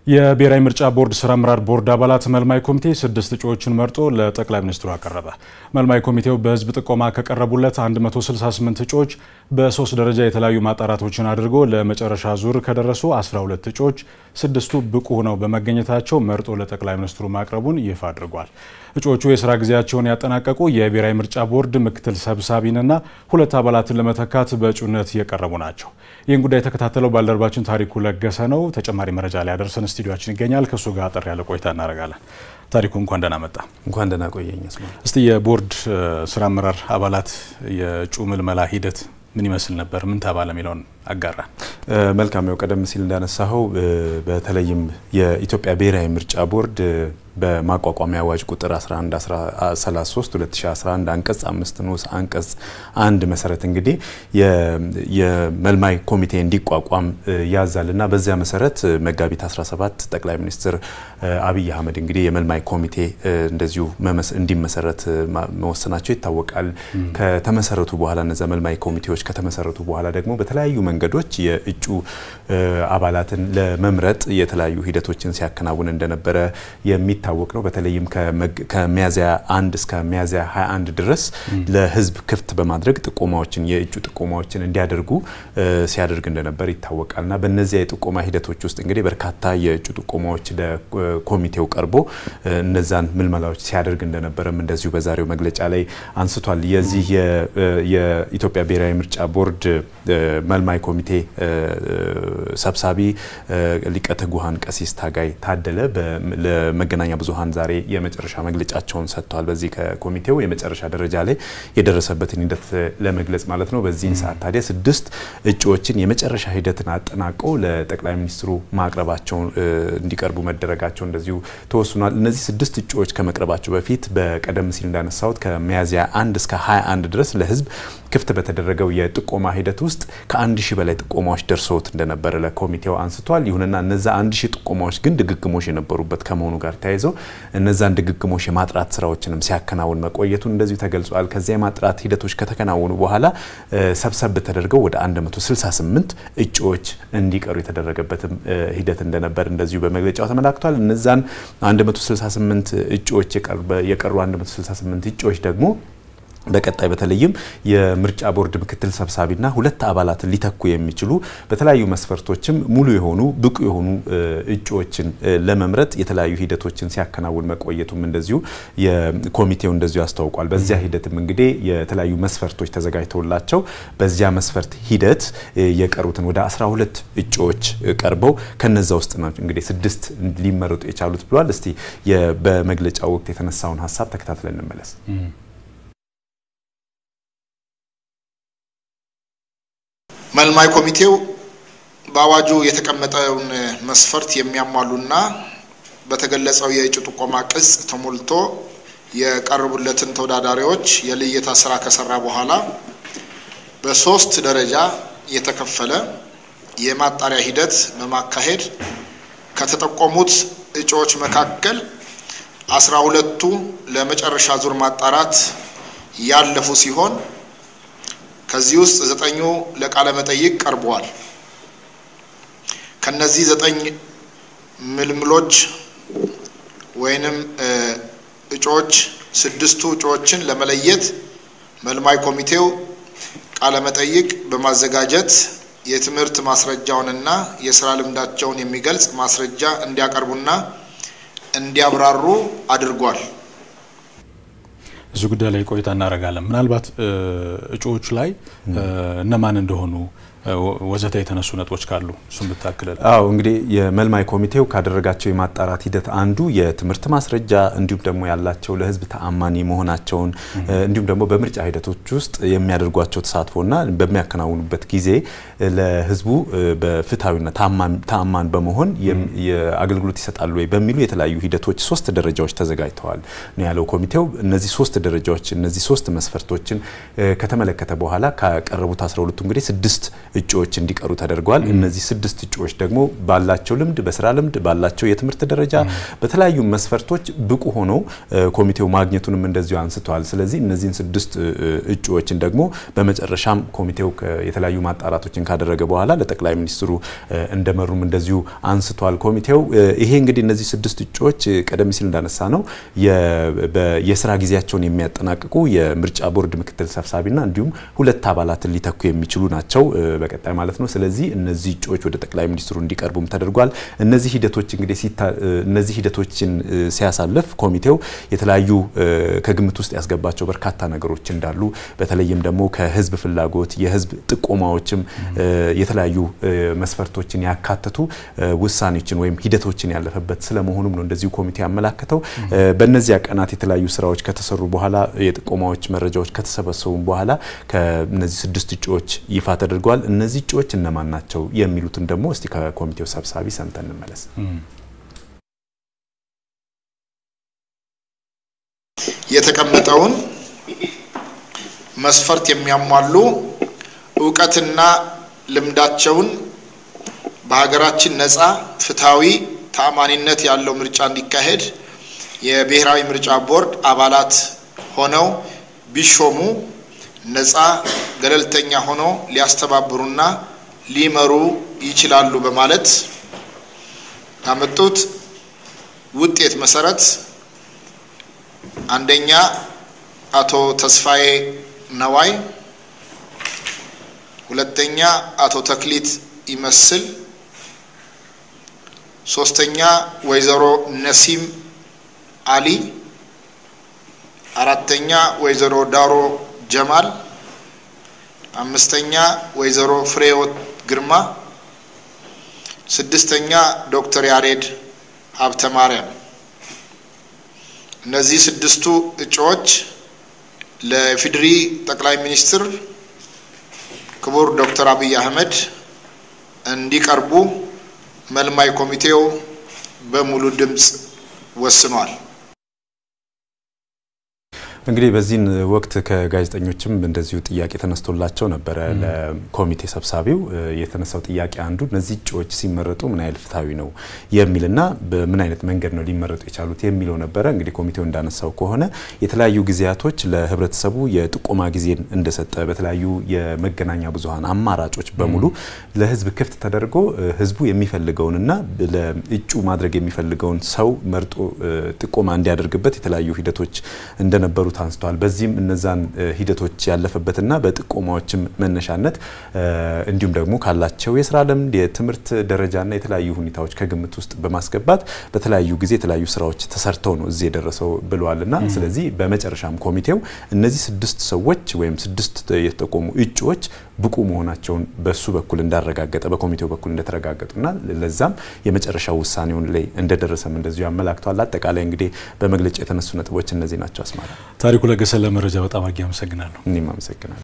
የብሔራዊ ምርጫ ቦርድ ስራ አመራር ቦርድ አባላት መልማይ ኮሚቴ 6 እጩዎችን መርጦ ለጠቅላይ ሚኒስትሩ አቀረበ። መልማይ ኮሚቴው በህዝብ ጥቆማ ከቀረቡለት 168 እጩዎች በ3 ደረጃ የተለያዩ ማጣራቶችን አድርጎ ለመጨረሻ ዙር ከደረሱ 12 እጩዎች 6ቱ ብቁ ሆነው በመገኘታቸው መርጦ ለጠቅላይ ሚኒስትሩ ማቅረቡን ይፋ አድርጓል። እጩዎቹ የስራ ጊዜያቸውን ያጠናቀቁ የብሔራዊ ምርጫ ቦርድ ምክትል ሰብሳቢንና 2 አባላትን ለመተካት በእጩነት የቀረቡ ናቸው። ይህን ጉዳይ ተከታተለው ባልደረባችን ታሪኩ ለገሰ ነው። ተጨማሪ መረጃ ላይ ያደርሰን ስቱዲዮአችን ይገኛል። ከሱ ጋር አጠር ያለ ቆይታ እናደርጋለን። ታሪኩ እንኳን ደህና መጣ። እንኳን ደህና ቆየኝ። እስቲ የቦርድ ስራ አመራር አባላት የእጩ ምልመላ ሂደት ምን ይመስል ነበር? ምን ተባለ የሚለውን አጋራ። መልካም ነው። ቀደም ሲል እንዳነሳው በተለይም የኢትዮጵያ ብሔራዊ ምርጫ ቦርድ በማቋቋሚያ አዋጅ ቁጥር 1133 2011 አንቀጽ 5 ንዑስ አንቀጽ 1 መሰረት እንግዲህ የመልማይ ኮሚቴ እንዲቋቋም ያዛልና በዚያ መሰረት መጋቢት 17 ጠቅላይ ሚኒስትር አብይ አህመድ እንግዲህ የመልማይ ኮሚቴ እንደዚሁ እንዲመሰረት መወሰናቸው ይታወቃል። ከተመሰረቱ በኋላ እነዚያ መልማይ ኮሚቴዎች ከተመሰረቱ በኋላ ደግሞ በተለያዩ መንገዶች የእጩ አባላትን ለመምረጥ የተለያዩ ሂደቶችን ሲያከናውን እንደነበረ የሚታወቅ ነው። በተለይም ከሚያዝያ 1 እስከ ሚያዝያ 21 ድረስ ለህዝብ ክፍት በማድረግ ጥቆማዎችን የእጩ ጥቆማዎችን እንዲያደርጉ ሲያደርግ እንደነበር ይታወቃልና በእነዚያ የጥቆማ ሂደቶች ውስጥ እንግዲህ በርካታ የእጩ ጥቆማዎች ለኮሚቴው ቀርቦ እነዛን ምልመላዎች ሲያደርግ እንደነበረም እንደዚሁ በዛሬው መግለጫ ላይ አንስቷል። የዚህ የኢትዮጵያ ብሔራዊ ምርጫ ቦርድ መልማይ ኮሚቴ ሰብሳቢ ሊቀ ትጉሃን ቀሲስ ታጋይ ታደለ ለመገናኛ ብዙሃን ዛሬ የመጨረሻ መግለጫቸውን ሰጥተዋል። በዚህ ከኮሚቴው የመጨረሻ ደረጃ ላይ የደረሰበትን ሂደት ለመግለጽ ማለት ነው። በዚህን ሰዓት ታዲያ 6 እጩዎችን የመጨረሻ ሂደትን አጠናቀው ለጠቅላይ ሚኒስትሩ ማቅረባቸው እንዲቀርቡ መደረጋቸው እንደዚሁ ተወስኗል። እነዚህ 6 እጩዎች ከመቅረባቸው በፊት በቀደም ሲል እንዳነሳሁት ከሚያዝያ 1 እስከ 21 ድረስ ለህዝብ ክፍት በተደረገው የጥቆማ ሂደት ውስጥ ከ1000 በላይ ጥቆማዎች ደርሰውት እንደነበረ ለኮሚቴው አንስቷል። ይሁንና እነዛ 1000 ጥቆማዎች ግን ድግግሞሽ የነበሩበት ከመሆኑ ጋር ተያይዘው እነዛን ድግግሞሽ የማጥራት ስራዎችንም ሲያከናውን መቆየቱን እንደዚሁ ተገልጿል። ከዚያ የማጥራት ሂደቶች ከተከናወኑ በኋላ ሰብሰብ ተደርገው ወደ 168 እጩዎች እንዲቀሩ የተደረገበትም ሂደት እንደነበር እንደዚሁ በመግለጫው ተመላክቷል። እነዛን 168 እጩዎች የቀሩ 168 እጩዎች ደግሞ በቀጣይ በተለይም የምርጫ ቦርድ ምክትል ሰብሳቢና 2 አባላትን ሊተኩ የሚችሉ በተለያዩ መስፈርቶችም ሙሉ የሆኑ ብቁ የሆኑ እጩዎችን ለመምረጥ የተለያዩ ሂደቶችን ሲያከናውን መቆየቱም እንደዚሁ የኮሚቴው እንደዚሁ አስተዋውቋል። በዚያ ሂደትም እንግዲህ የተለያዩ መስፈርቶች ተዘጋጅተውላቸው በዚያ መስፈርት ሂደት የቀሩትን ወደ 12 እጩዎች ቀርበው ከነዛ ውስጥ ነው እንግዲህ 6 ሊመረጡ የቻሉት ብሏል። እስቲ በመግለጫው ወቅት የተነሳውን ሐሳብ ተከታትለን እንመለስ። መልማይ ኮሚቴው በአዋጁ የተቀመጠውን መስፈርት የሚያሟሉና በተገለጸው የእጩ ጥቆማ ቅጽ ተሞልቶ የቀረቡለትን ተወዳዳሪዎች የልየታ ስራ ከሰራ በኋላ በ3 ደረጃ የተከፈለ የማጣሪያ ሂደት በማካሄድ ከተጠቆሙት እጩዎች መካከል 12ቱ ለመጨረሻ ዙር ማጣራት ያለፉ ሲሆን ከዚህ ውስጥ 9ኙ ለቃለ መጠይቅ ቀርበዋል። ከነዚህ 9 ምልምሎች ወይንም እጩዎች 6ቱ እጩዎችን ለመለየት መልማይ ኮሚቴው ቃለ መጠይቅ በማዘጋጀት የትምህርት ማስረጃውንና የሥራ ልምዳቸውን የሚገልጽ ማስረጃ እንዲያቀርቡና እንዲያብራሩ አድርጓል። እዚህ ጉዳይ ላይ ቆይታ እናደርጋለን። ምናልባት እጩዎች ላይ እነማን እንደሆኑ ወዘተ የተነሱ ነጥቦች ካሉ እሱን ብታክለል። እንግዲህ የመልማይ ኮሚቴው ካደረጋቸው የማጣራት ሂደት አንዱ የትምህርት ማስረጃ እንዲሁም ደግሞ ያላቸው ለህዝብ ተአማኒ መሆናቸውን እንዲሁም ደግሞ በምርጫ ሂደቶች ውስጥ የሚያደርጓቸው ተሳትፎና በሚያከናውኑበት ጊዜ ለህዝቡ በፍትሃዊነት ተአማን በመሆን የአገልግሎት ይሰጣሉ ወይ በሚሉ የተለያዩ ሂደቶች 3 ደረጃዎች ተዘጋጅተዋል ነው ያለው ኮሚቴው። እነዚህ 3 ደረጃዎች እነዚህ 3 መስፈርቶችን ከተመለከተ በኋላ ካቀረቡት 12 እንግዲህ 6 እጩዎች እንዲቀሩ ተደርጓል። እነዚህ 6 እጩዎች ደግሞ ባላቸው ልምድ በስራ ልምድ ባላቸው የትምህርት ደረጃ በተለያዩ መስፈርቶች ብቁ ሆነው ኮሚቴው ማግኘቱንም እንደዚሁ አንስተዋል። ስለዚህ እነዚህን 6 እጩዎችን ደግሞ በመጨረሻም ኮሚቴው የተለያዩ ማጣራቶችን ካደረገ በኋላ ለጠቅላይ ሚኒስትሩ እንደመሩም እንደዚሁ አንስተዋል ኮሚቴው። ይሄ እንግዲህ እነዚህ 6 እጩዎች ቀደም ሲል እንዳነሳ ነው የስራ ጊዜያቸውን የሚያጠናቅቁ የምርጫ ቦርድ ምክትል ሰብሳቢና እንዲሁም 2 አባላትን ሊተኩ የሚችሉ ናቸው በቀጣይ ማለት ነው። ስለዚህ እነዚህ እጩዎች ወደ ጠቅላይ ሚኒስትሩ እንዲቀርቡም ተደርጓል። እነዚህ ሂደቶች እንግዲህ እነዚህ ሂደቶችን ሲያሳልፍ ኮሚቴው የተለያዩ ከግምት ውስጥ ያስገባቸው በርካታ ነገሮች እንዳሉ በተለይም ደግሞ ከህዝብ ፍላጎት የህዝብ ጥቆማዎችም የተለያዩ መስፈርቶችን ያካተቱ ውሳኔዎችን ወይም ሂደቶችን ያለፈበት ስለመሆኑም ነው እንደዚሁ ኮሚቴ ያመላከተው። በእነዚህ ቀናት የተለያዩ ስራዎች ከተሰሩ በኋላ የጥቆማዎች መረጃዎች ከተሰበሰቡ በኋላ ከነዚህ 6 እጩዎች ይፋ ተደርጓል። እነዚህ እጩዎች እነማን ናቸው የሚሉትን ደግሞ እስቲ ከኮሚቴው ሰብሳቢ ሰምተን እንመለስ። የተቀመጠውን መስፈርት የሚያሟሉ ዕውቀትና ልምዳቸውን በሀገራችን ነፃ ፍትሃዊ ተአማኒነት ያለው ምርጫ እንዲካሄድ የብሔራዊ ምርጫ ቦርድ አባላት ሆነው ቢሾሙ ነፃ ገለልተኛ ሆነው ሊያስተባብሩና ሊመሩ ይችላሉ በማለት ያመጡት ውጤት መሰረት አንደኛ አቶ ተስፋዬ ነዋይ፣ ሁለተኛ አቶ ተክሊት ይመስል፣ ሶስተኛ ወይዘሮ ነሲም አሊ፣ አራተኛ ወይዘሮ ዳሮ ጀማል፣ አምስተኛ ወይዘሮ ፍሬህይወት ግርማ፣ ስድስተኛ ዶክተር ያሬድ ሀብተማርያም። እነዚህ 6ቱ እጩዎች ለፌዴሪ ጠቅላይ ሚኒስትር ክቡር ዶክተር አብይ አህመድ እንዲቀርቡ መልማይ ኮሚቴው በሙሉ ድምጽ ወስኗል። እንግዲህ በዚህን ወቅት ከጋዜጠኞችም እንደዚሁ ጥያቄ ተነስቶላቸው ነበር። ለኮሚቴ ሰብሳቢው የተነሳው ጥያቄ አንዱ እነዚህ እጩዎች ሲመረጡ ምን ያህል ፍትሃዊ ነው የሚልና በምን አይነት መንገድ ነው ሊመረጡ የቻሉት የሚለው ነበር። እንግዲህ ኮሚቴው እንዳነሳው ከሆነ የተለያዩ ጊዜያቶች ለህብረተሰቡ የጥቆማ ጊዜን እንደሰጠ በተለያዩ የመገናኛ ብዙሃን አማራጮች በሙሉ ለህዝብ ክፍት ተደርጎ ህዝቡ የሚፈልገውንና ለእጩ ማድረግ የሚፈልገውን ሰው መርጦ ጥቆማ እንዲያደርግበት የተለያዩ ሂደቶች እንደነበሩ ታንስተዋል። በዚህም እነዛን ሂደቶች ያለፈበትና በጥቆማዎችም መነሻነት እንዲሁም ደግሞ ካላቸው የስራ ልምድ የትምህርት ደረጃና የተለያዩ ሁኔታዎች ከግምት ውስጥ በማስገባት በተለያዩ ጊዜ የተለያዩ ስራዎች ተሰርተው ነው እዚህ የደረሰው ብለዋልና ስለዚህ በመጨረሻም ኮሚቴው እነዚህ 6 ሰዎች ወይም 6 የተጠቆሙ እጩዎች ብቁ መሆናቸውን በሱ በኩል እንዳረጋገጠ በኮሚቴው በኩል እንደተረጋገጡና ለዛም የመጨረሻው ውሳኔውን ላይ እንደደረሰም እንደዚሁ ያመላክቷል። አጠቃላይ እንግዲህ በመግለጫ የተነሱ ነጥቦች እነዚህ ናቸው። አስማራ ታሪኩ ለገሰ ለመረጃ በጣም አመሰግናለሁ። እኔም አመሰግናለሁ።